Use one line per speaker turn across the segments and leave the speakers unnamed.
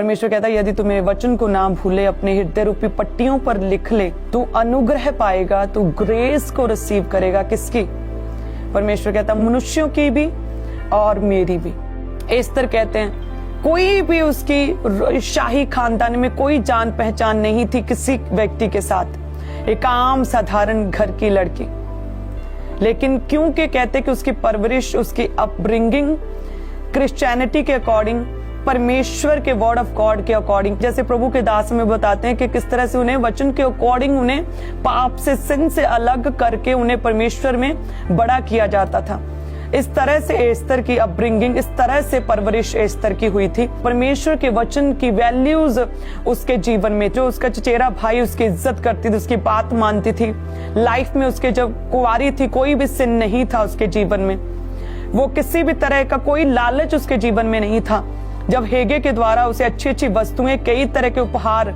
परमेश्वर कहता है यदि तू मेरे वचन को ना भूले, अपने हृदय रूपी पट्टियों पर लिख ले, तू अनुग्रह पाएगा, तू ग्रेस को रिसीव करेगा। किसकी? परमेश्वर कहता है मनुष्यों की भी और मेरी भी। एस्तर कहते हैं कोई भी उसकी शाही खानदान में कोई जान पहचान नहीं थी किसी व्यक्ति के साथ, एक आम साधारण घर की लड़की, लेकिन क्योंकि कहते कि उसकी परवरिश, उसकी अपब्रिंगिंग क्रिश्चियनिटी के अकॉर्डिंग, परमेश्वर के वर्ड ऑफ गॉड के अकॉर्डिंग, जैसे प्रभु के दास में बताते हैं कि किस तरह से उन्हें वचन के अकॉर्डिंग, उन्हें पाप से, सिन से अलग करके उन्हें परमेश्वर में बड़ा किया जाता था। इस तरह से एस्तर की अपब्रिंगिंग, इस तरह से परवरिश एस्तर की हुई थी। परमेश्वर के वचन की वैल्यूज उसके जीवन में, जो उसका चचेरा भाई उसकी इज्जत करती थी, उसकी बात मानती थी। लाइफ में उसके जब कुंवारी थी कोई भी सिन नहीं था उसके जीवन में, वो किसी भी तरह का कोई लालच उसके जीवन में नहीं था। जब हेगे के द्वारा उसे अच्छी अच्छी वस्तुएं, कई तरह के उपहार,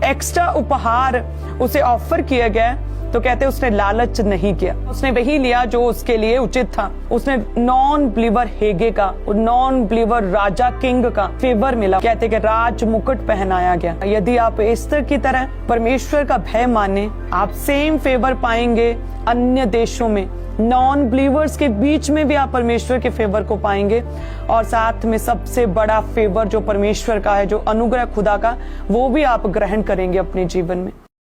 एक्स्ट्रा उपहार उसे ऑफर किया गया, तो कहते उसने लालच नहीं किया, उसने वही लिया जो उसके लिए उचित था। उसने नॉन बिलीवर हेगे का, नॉन बिलीवर राजा किंग का फेवर मिला। कहते कि राज मुकुट पहनाया गया। यदि आप एस्तर की तरह परमेश्वर का भय माने, आप सेम फेवर पाएंगे अन्य देशों में, नॉन बिलीवर्स के बीच में भी आप परमेश्वर के फेवर को पाएंगे। और साथ में सबसे बड़ा फेवर जो परमेश्वर का है, जो अनुग्रह खुदा का, वो भी आप ग्रहण करेंगे अपने जीवन में।